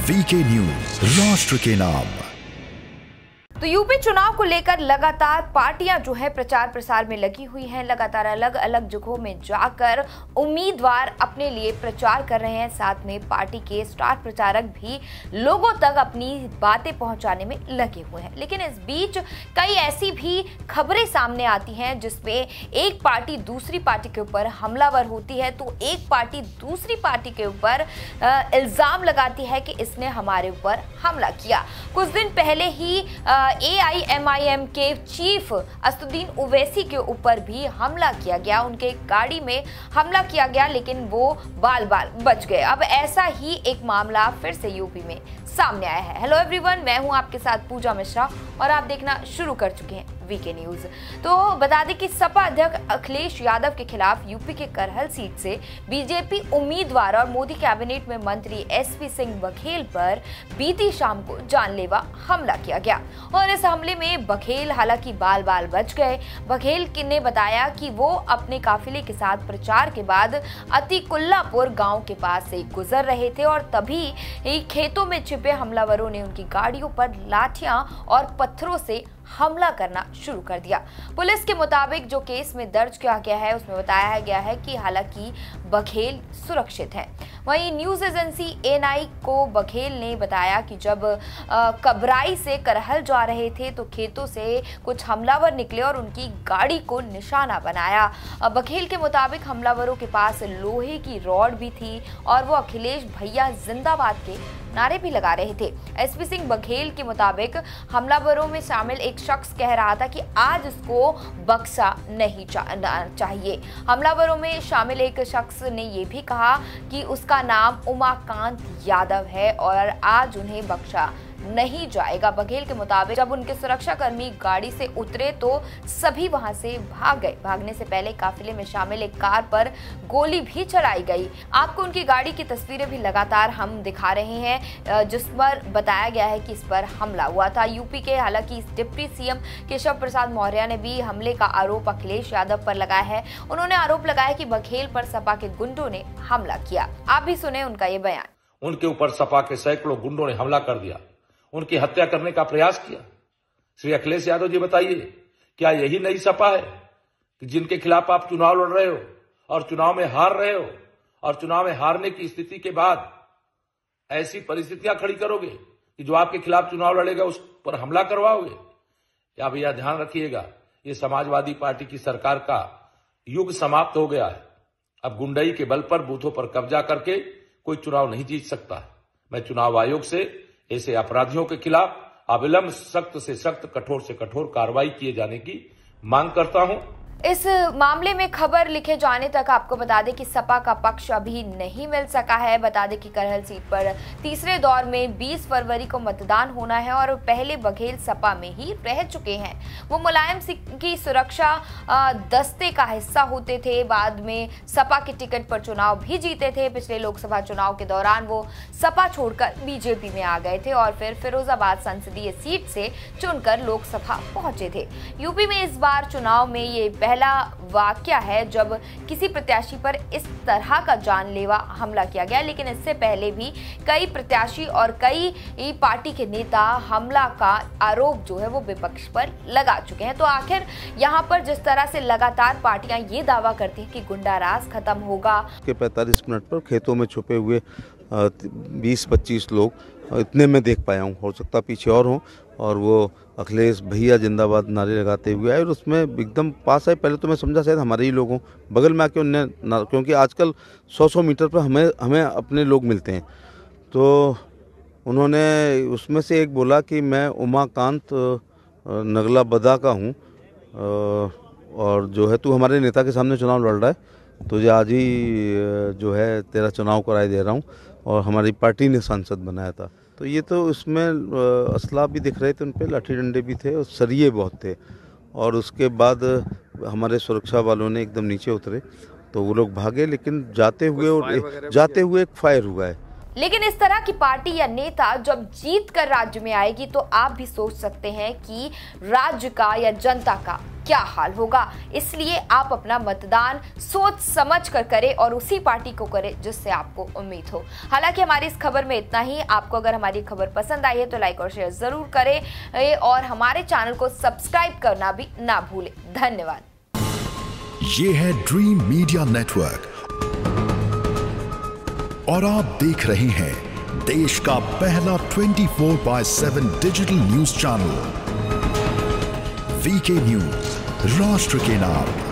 VK news, राष्ट्र के नाम। तो यूपी चुनाव को लेकर लगातार पार्टियां जो है प्रचार प्रसार में लगी हुई हैं। लगातार अलग अलग जगहों में जाकर उम्मीदवार अपने लिए प्रचार कर रहे हैं। साथ में पार्टी के स्टार प्रचारक भी लोगों तक अपनी बातें पहुंचाने में लगे हुए हैं। लेकिन इस बीच कई ऐसी भी खबरें सामने आती हैं जिसमें एक पार्टी दूसरी पार्टी के ऊपर हमलावर होती है, तो एक पार्टी दूसरी पार्टी के ऊपर इल्जाम लगाती है कि इसने हमारे ऊपर हमला किया। कुछ दिन पहले ही AIMIM के चीफ असदुद्दीन ओवैसी के ऊपर भी हमला किया गया, उनके गाड़ी में हमला किया गया, लेकिन वो बाल बच गए। अब ऐसा ही एक मामला फिर से यूपी में सामने आया है। हेलो एवरीवन, मैं हूं आपके साथ पूजा मिश्रा और आप देखना शुरू कर चुके हैं वीके न्यूज। तो बता दें कि सपा अध्यक्ष अखिलेश यादव के खिलाफ यूपी के करहल सीट से बीजेपी उम्मीदवार और मोदी कैबिनेट में मंत्री SP सिंह बघेल पर बीती शाम को जानलेवा हमला किया गया और इस हमले में बघेल हालांकि बाल बच गए। बघेल ने बताया कि वो अपने काफिले के साथ प्रचार के बाद अतिकुल्लापुर गांव के पास से गुजर रहे थे और तभी खेतों में छिपे हमलावरों ने उनकी गाड़ियों पर लाठियां और पत्थरों से हमला करना शुरू कर दिया। पुलिस के मुताबिक जो केस में दर्ज किया गया है उसमें बताया गया है कि हालांकि बघेल सुरक्षित है। वहीं न्यूज एजेंसी ANI को बघेल ने बताया कि जब कबराई से करहल जा रहे थे तो खेतों से कुछ हमलावर निकले और उनकी गाड़ी को निशाना बनाया। बघेल के मुताबिक हमलावरों के पास लोहे की रॉड भी थी और वो अखिलेश भैया जिंदाबाद के नारे भी लगा रहे थे। SP सिंह बघेल के मुताबिक हमलावरों में शामिल एक शख्स कह रहा था कि आज इसको बख्शा नहीं चाहिए। हमलावरों में शामिल एक शख्स ने यह भी कहा कि उसका नाम उमाकांत यादव है और आज उन्हें बख्शा नहीं जाएगा। बघेल के मुताबिक जब उनके सुरक्षाकर्मी गाड़ी से उतरे तो सभी वहां से भाग गए। भागने से पहले काफिले में शामिल एक कार पर गोली भी चलाई गई। आपको उनकी गाड़ी की तस्वीरें भी लगातार हम दिखा रहे हैं जिस पर बताया गया है कि इस पर हमला हुआ था। यूपी के हालांकि डिप्टी CM केशव प्रसाद मौर्य ने भी हमले का आरोप अखिलेश यादव पर लगाया है। उन्होंने आरोप लगाया कि बघेल पर सपा के गुंडों ने हमला किया। आप भी सुने उनका ये बयान। उनके ऊपर सपा के सैकड़ों गुंडों ने हमला कर दिया, उनकी हत्या करने का प्रयास किया। श्री अखिलेश यादव जी बताइए, क्या यही नई सपा है कि जिनके खिलाफ आप चुनाव लड़ रहे हो और चुनाव में हार रहे हो और चुनाव में हारने की स्थिति के बाद ऐसी परिस्थितियां खड़ी करोगे कि जो आपके खिलाफ चुनाव लड़ेगा उस पर हमला करवाओगे? क्या भैया ध्यान रखिएगा, ये समाजवादी पार्टी की सरकार का युग समाप्त हो गया है। अब गुंडई के बल पर बूथों पर कब्जा करके कोई चुनाव नहीं जीत सकता। मैं चुनाव आयोग से ऐसे अपराधियों के खिलाफ अविलंब सख्त से सख्त, कठोर से कठोर कार्रवाई किए जाने की मांग करता हूं। इस मामले में खबर लिखे जाने तक आपको बता दें कि सपा का पक्ष अभी नहीं मिल सका है। बता दें कि करहल सीट पर तीसरे दौर में 20 फरवरी को मतदान होना है और पहले बघेल सपा में ही रह चुके हैं। वो मुलायम सिंह की सुरक्षा दस्ते का हिस्सा होते थे। बाद में सपा के टिकट पर चुनाव भी जीते थे। पिछले लोकसभा चुनाव के दौरान वो सपा छोड़कर बीजेपी में आ गए थे और फिर फिरोजाबाद संसदीय सीट से चुनकर लोकसभा पहुंचे थे। यूपी में इस बार चुनाव में ये पहला वाकया है जब किसी प्रत्याशी पर इस तरह का जानलेवा हमला किया गया, लेकिन इससे पहले भी कई प्रत्याशी और कई पार्टी के नेता हमला का आरोप जो है वो विपक्ष पर लगा चुके हैं। तो आखिर यहाँ पर जिस तरह से लगातार पार्टियां ये दावा करती हैं कि गुंडाराज खत्म होगा, के 45 मिनट पर खेतों में छुपे हुए 20-25 लोग इतने में देख पाया हूँ, हो सकता पीछे और हों, और वो अखिलेश भैया जिंदाबाद नारे लगाते हुए आए और उसमें एकदम पास आए। पहले तो मैं समझा शायद हमारे ही लोग हों, बगल में आके उनने, क्योंकि आजकल 100-100 मीटर पर हमें अपने लोग मिलते हैं। तो उन्होंने उसमें से एक बोला कि मैं उमाकांत नगला बदा का हूँ और जो है तू हमारे नेता के सामने चुनाव लड़ रहा है, तुझे आज ही जो है तेरा चुनाव कराई दे रहा हूँ, और हमारी पार्टी ने सांसद बनाया था। तो ये तो इसमें असला भी दिख रहे थे, उन पे लाठी डंडे भी थे और सरिये बहुत थे। और उसके बाद हमारे सुरक्षा वालों ने एकदम नीचे उतरे तो वो लोग भागे, लेकिन जाते हुए एक फायर हुआ है। लेकिन इस तरह की पार्टी या नेता जब जीत कर राज्य में आएगी तो आप भी सोच सकते हैं कि राज्य का या जनता का क्या हाल होगा। इसलिए आप अपना मतदान सोच समझ कर करें और उसी पार्टी को करें जिससे आपको उम्मीद हो। हालांकि हमारी इस खबर में इतना ही। आपको अगर हमारी खबर पसंद आई है तो लाइक और शेयर जरूर करें और हमारे चैनल को सब्सक्राइब करना भी ना भूलें। धन्यवाद। ये है ड्रीम मीडिया नेटवर्क और आप देख रहे हैं देश का पहला 24/7 digital news channel VK news, राष्ट्र के नाम।